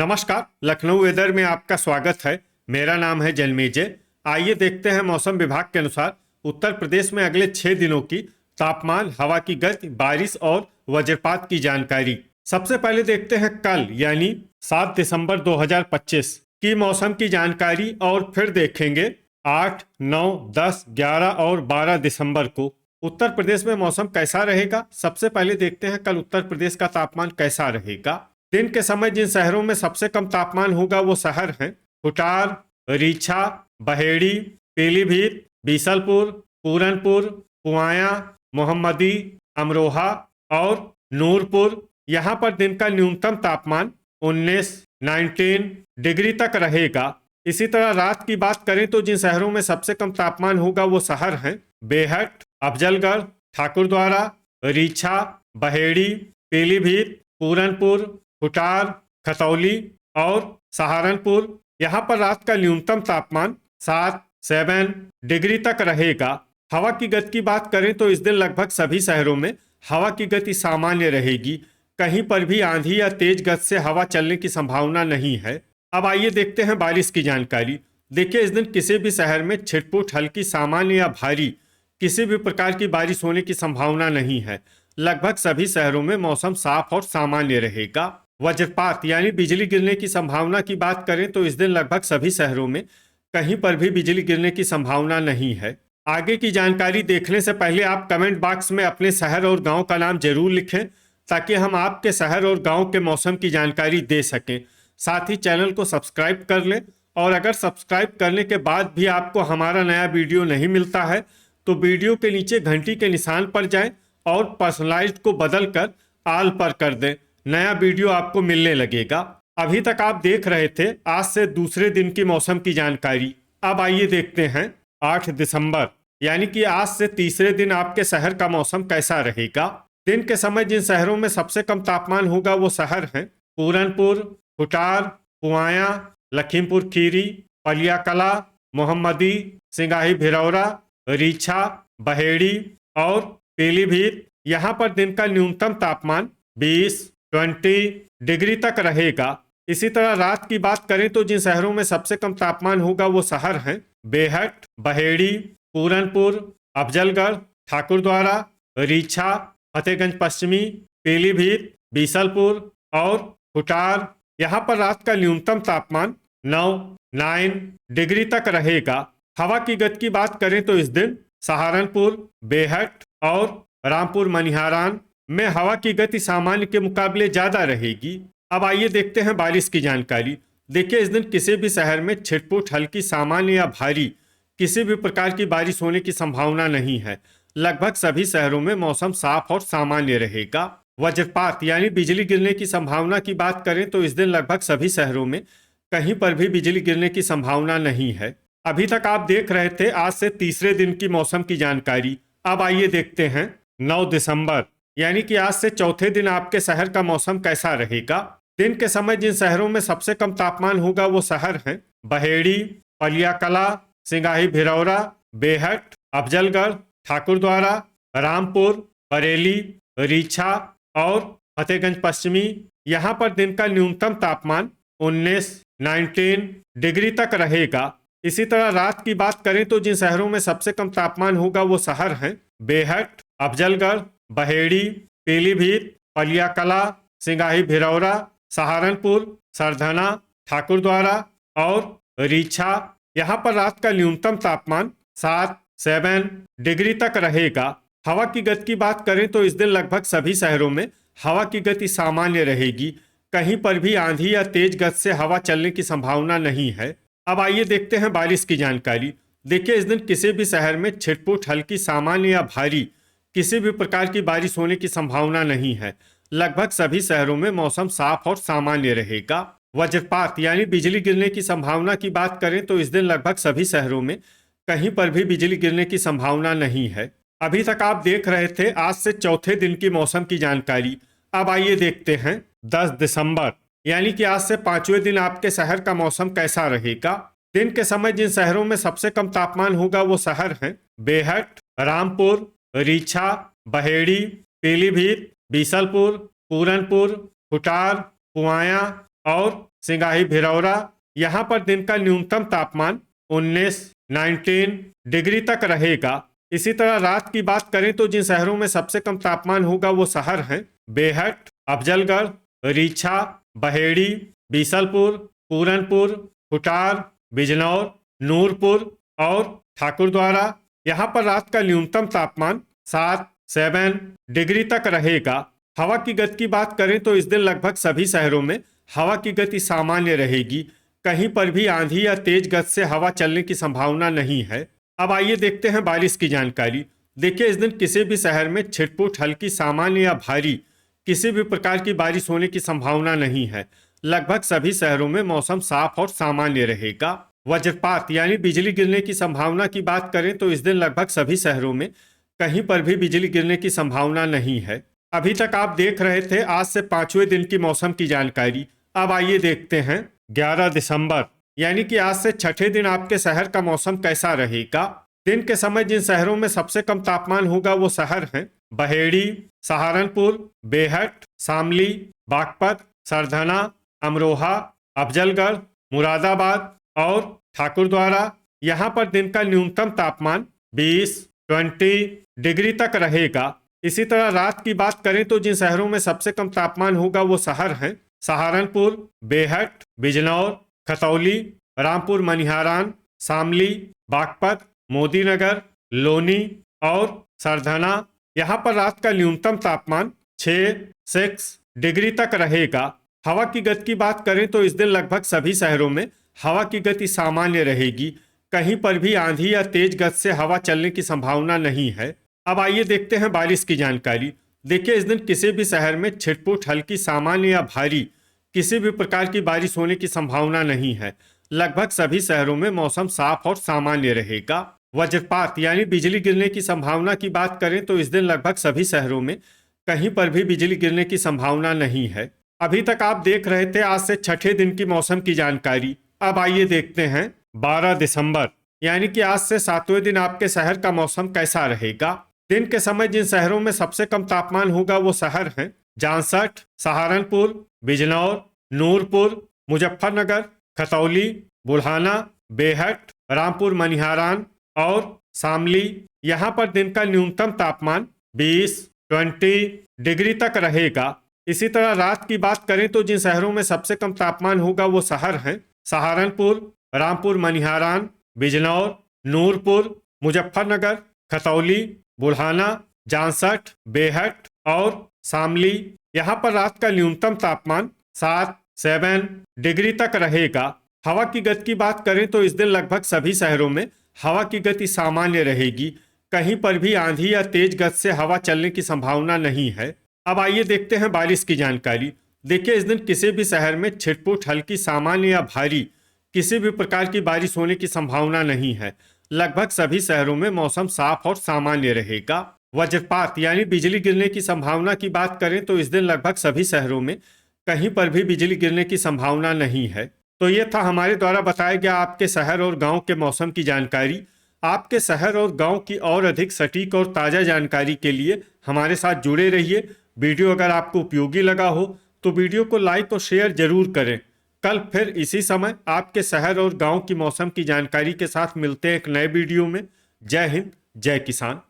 नमस्कार। लखनऊ वेदर में आपका स्वागत है। मेरा नाम है जन्मेजय। आइए देखते हैं मौसम विभाग के अनुसार उत्तर प्रदेश में अगले 6 दिनों की तापमान, हवा की गति, बारिश और वज्रपात की जानकारी। सबसे पहले देखते हैं कल यानी 7 दिसंबर 2025 की मौसम की जानकारी और फिर देखेंगे 8, 9, 10, 11 और 12 दिसंबर को उत्तर प्रदेश में मौसम कैसा रहेगा। सबसे पहले देखते हैं कल उत्तर प्रदेश का तापमान कैसा रहेगा। दिन के समय जिन शहरों में सबसे कम तापमान होगा वो शहर हैं खुटार, रीछा, बहेड़ी, पीलीभीत, बीसलपुर, पूरनपुर, पुआया, मोहम्मदी, अमरोहा और नूरपुर। यहाँ पर दिन का न्यूनतम तापमान 19 डिग्री तक रहेगा। इसी तरह रात की बात करें तो जिन शहरों में सबसे कम तापमान होगा वो शहर हैं बेहट, अफजलगढ़, ठाकुरद्वारा, रीछा, बहेड़ी, पीलीभीत, पूरनपुर, खुटार, खतौली और सहारनपुर। यहाँ पर रात का न्यूनतम तापमान 7 डिग्री तक रहेगा। हवा की गति की बात करें तो इस दिन लगभग सभी शहरों में हवा की गति सामान्य रहेगी। कहीं पर भी आंधी या तेज गति से हवा चलने की संभावना नहीं है। अब आइए देखते हैं बारिश की जानकारी। देखिए, इस दिन किसी भी शहर में छिटपुट, हल्की, सामान्य या भारी किसी भी प्रकार की बारिश होने की संभावना नहीं है। लगभग सभी शहरों में मौसम साफ और सामान्य रहेगा। वज्रपात यानी बिजली गिरने की संभावना की बात करें तो इस दिन लगभग सभी शहरों में कहीं पर भी बिजली गिरने की संभावना नहीं है। आगे की जानकारी देखने से पहले आप कमेंट बॉक्स में अपने शहर और गांव का नाम जरूर लिखें ताकि हम आपके शहर और गांव के मौसम की जानकारी दे सकें। साथ ही चैनल को सब्सक्राइब कर लें और अगर सब्सक्राइब करने के बाद भी आपको हमारा नया वीडियो नहीं मिलता है तो वीडियो के नीचे घंटी के निशान पर जाएं और पर्सनलाइज्ड को बदलकर ऑल पर कर दें। नया वीडियो आपको मिलने लगेगा। अभी तक आप देख रहे थे आज से दूसरे दिन की मौसम की जानकारी। अब आइए देखते हैं 8 दिसंबर यानी कि आज से तीसरे दिन आपके शहर का मौसम कैसा रहेगा। दिन के समय जिन शहरों में सबसे कम तापमान होगा वो शहर हैं पूरनपुर, खुटार, पुआया, लखीमपुर खीरी, पलियाकला, मोहम्मदी, सिंगाही भिरौरा, रीछा, बहेड़ी और पीलीभीत। यहाँ पर दिन का न्यूनतम तापमान 20 डिग्री तक रहेगा। इसी तरह रात की बात करें तो जिन शहरों में सबसे कम तापमान होगा वो शहर हैं बेहट, बहेड़ी, पूरनपुर, अफजलगढ़, ठाकुरद्वारा, रीछा, फतेहगंज पश्चिमी, पीलीभीत, बीसलपुर और खुटार। यहाँ पर रात का न्यूनतम तापमान 9 डिग्री तक रहेगा। हवा की गति की बात करें तो इस दिन सहारनपुर, बेहट और रामपुर मनिहारान में हवा की गति सामान्य के मुकाबले ज्यादा रहेगी। अब आइए देखते हैं बारिश की जानकारी। देखिए, इस दिन किसी भी शहर में छिटपुट, हल्की, सामान्य या भारी किसी भी प्रकार की बारिश होने की संभावना नहीं है। लगभग सभी शहरों में मौसम साफ और सामान्य रहेगा। वज्रपात यानी बिजली गिरने की संभावना की बात करें तो इस दिन लगभग सभी शहरों में कहीं पर भी बिजली गिरने की संभावना नहीं है। अभी तक आप देख रहे थे आज से तीसरे दिन की मौसम की जानकारी। अब आइए देखते हैं 9 दिसंबर यानी कि आज से चौथे दिन आपके शहर का मौसम कैसा रहेगा। दिन के समय जिन शहरों में सबसे कम तापमान होगा वो शहर हैं बहेड़ी, पलियाकला, सिंगाही भिरौरा, बेहट, अफजलगढ़, ठाकुरद्वारा, रामपुर, बरेली, रीछा और फतेहगंज पश्चिमी। यहाँ पर दिन का न्यूनतम तापमान 19 डिग्री तक रहेगा। इसी तरह रात की बात करें तो जिन शहरों में सबसे कम तापमान होगा वो शहर हैं बेहट, अफजलगढ़, बहेड़ी, पीलीभीत, पलियाकला, सिंगाही भिरौरा, सहारनपुर, सरधना, ठाकुरद्वारा और रीछा। यहाँ पर रात का न्यूनतम तापमान 7 डिग्री तक रहेगा। हवा की गति की बात करें तो इस दिन लगभग सभी शहरों में हवा की गति सामान्य रहेगी। कहीं पर भी आंधी या तेज गति से हवा चलने की संभावना नहीं है। अब आइए देखते हैं बारिश की जानकारी। देखिए, इस दिन किसी भी शहर में छिटपुट, हल्की, सामान्य या भारी किसी भी प्रकार की बारिश होने की संभावना नहीं है। लगभग सभी शहरों में मौसम साफ और सामान्य रहेगा। वज्रपात यानी बिजली गिरने की संभावना की बात करें तो इस दिन लगभग सभी शहरों में कहीं पर भी बिजली गिरने की संभावना नहीं है। अभी तक आप देख रहे थे आज से चौथे दिन की मौसम की जानकारी। अब आइए देखते हैं 10 दिसंबर यानी कि आज से पांचवें दिन आपके शहर का मौसम कैसा रहेगा। दिन के समय जिन शहरों में सबसे कम तापमान होगा वो शहर हैं बेहट, रामपुर, रीछा, बहेड़ी, पीलीभीत, बीसलपुर, पूरनपुर, खुटार, पुआया और सिंगाही भिरौरा, यहाँ पर दिन का न्यूनतम तापमान 19 डिग्री तक रहेगा। इसी तरह रात की बात करें तो जिन शहरों में सबसे कम तापमान होगा वो शहर हैं बेहट, अफजलगढ़, रीछा, बहेड़ी, बीसलपुर, पूरनपुर, खुटार, बिजनौर, नूरपुर और ठाकुरद्वारा। यहाँ पर रात का न्यूनतम तापमान 7 डिग्री तक रहेगा। हवा की गति की बात करें तो इस दिन लगभग सभी शहरों में हवा की गति सामान्य रहेगी। कहीं पर भी आंधी या तेज गति से हवा चलने की संभावना नहीं है। अब आइए देखते हैं बारिश की जानकारी। देखिए, इस दिन किसी भी शहर में छिटपुट, हल्की, सामान्य या भारी किसी भी प्रकार की बारिश होने की संभावना नहीं है। लगभग सभी शहरों में मौसम साफ और सामान्य रहेगा। वज्रपात यानी बिजली गिरने की संभावना की बात करें तो इस दिन लगभग सभी शहरों में कहीं पर भी बिजली गिरने की संभावना नहीं है। अभी तक आप देख रहे थे आज से 5वें दिन की मौसम की जानकारी। अब आइए देखते हैं 11 दिसंबर यानी कि आज से छठे दिन आपके शहर का मौसम कैसा रहेगा। दिन के समय जिन शहरों में सबसे कम तापमान होगा वो शहर हैं बहेड़ी, सहारनपुर, बेहट, शामली, बागपत, सरधना, अमरोहा, अफजलगढ़, मुरादाबाद और ठाकुरद्वारा। यहाँ पर दिन का न्यूनतम तापमान 20 डिग्री तक रहेगा। इसी तरह रात की बात करें तो जिन शहरों में सबसे कम तापमान होगा वो शहर हैं सहारनपुर, बेहट, बिजनौर, खतौली, रामपुर मनिहारान, शामली, बागपत, मोदीनगर, लोनी और सरधना। यहाँ पर रात का न्यूनतम तापमान 6 डिग्री तक रहेगा। हवा की गति की बात करें तो इस दिन लगभग सभी शहरों में हवा की गति सामान्य रहेगी। कहीं पर भी आंधी या तेज गति से हवा चलने की संभावना नहीं है। अब आइए देखते हैं बारिश की जानकारी। देखिए, इस दिन किसी भी शहर में छिटपुट, हल्की, सामान्य या भारी किसी भी प्रकार की बारिश होने की संभावना नहीं है। लगभग सभी शहरों में मौसम साफ और सामान्य रहेगा। वज्रपात यानी बिजली गिरने की संभावना की बात करें तो इस दिन लगभग सभी शहरों में कहीं पर भी बिजली गिरने की संभावना नहीं है। अभी तक आप देख रहे थे आज से छठे दिन की मौसम की जानकारी। अब आइए देखते हैं 12 दिसंबर यानी कि आज से 7वें दिन आपके शहर का मौसम कैसा रहेगा। दिन के समय जिन शहरों में सबसे कम तापमान होगा वो शहर हैं जांसठ, सहारनपुर, बिजनौर, नूरपुर, मुजफ्फरनगर, खतौली, बुल्हाना, बेहट, रामपुर मनिहारान और शामली। यहाँ पर दिन का न्यूनतम तापमान 20 डिग्री तक रहेगा। इसी तरह रात की बात करें तो जिन शहरों में सबसे कम तापमान होगा वो शहर हैं सहारनपुर, रामपुर मनिहारान, बिजनौर, नूरपुर, मुजफ्फरनगर, खतौली, बुल्हाना, जांसठ, बेहट और शामली। यहाँ पर रात का न्यूनतम तापमान 7 डिग्री तक रहेगा। हवा की गति की बात करें तो इस दिन लगभग सभी शहरों में हवा की गति सामान्य रहेगी। कहीं पर भी आंधी या तेज गति से हवा चलने की संभावना नहीं है। अब आइए देखते हैं बारिश की जानकारी। देखिए, इस दिन किसी भी शहर में छिटपुट, हल्की, सामान्य या भारी किसी भी प्रकार की बारिश होने की संभावना नहीं है। लगभग सभी शहरों में मौसम साफ और सामान्य रहेगा। वज्रपात यानी बिजली गिरने की संभावना की बात करें तो इस दिन लगभग सभी शहरों में कहीं पर भी बिजली गिरने की संभावना नहीं है। तो ये था हमारे द्वारा बताया गया आपके शहर और गांव के मौसम की जानकारी। आपके शहर और गांव की और अधिक सटीक और ताज़ा जानकारी के लिए हमारे साथ जुड़े रहिए। वीडियो अगर आपको उपयोगी लगा हो तो वीडियो को लाइक और शेयर जरूर करें। कल फिर इसी समय आपके शहर और गांव की मौसम की जानकारी के साथ मिलते हैं एक नए वीडियो में। जय हिंद, जय किसान।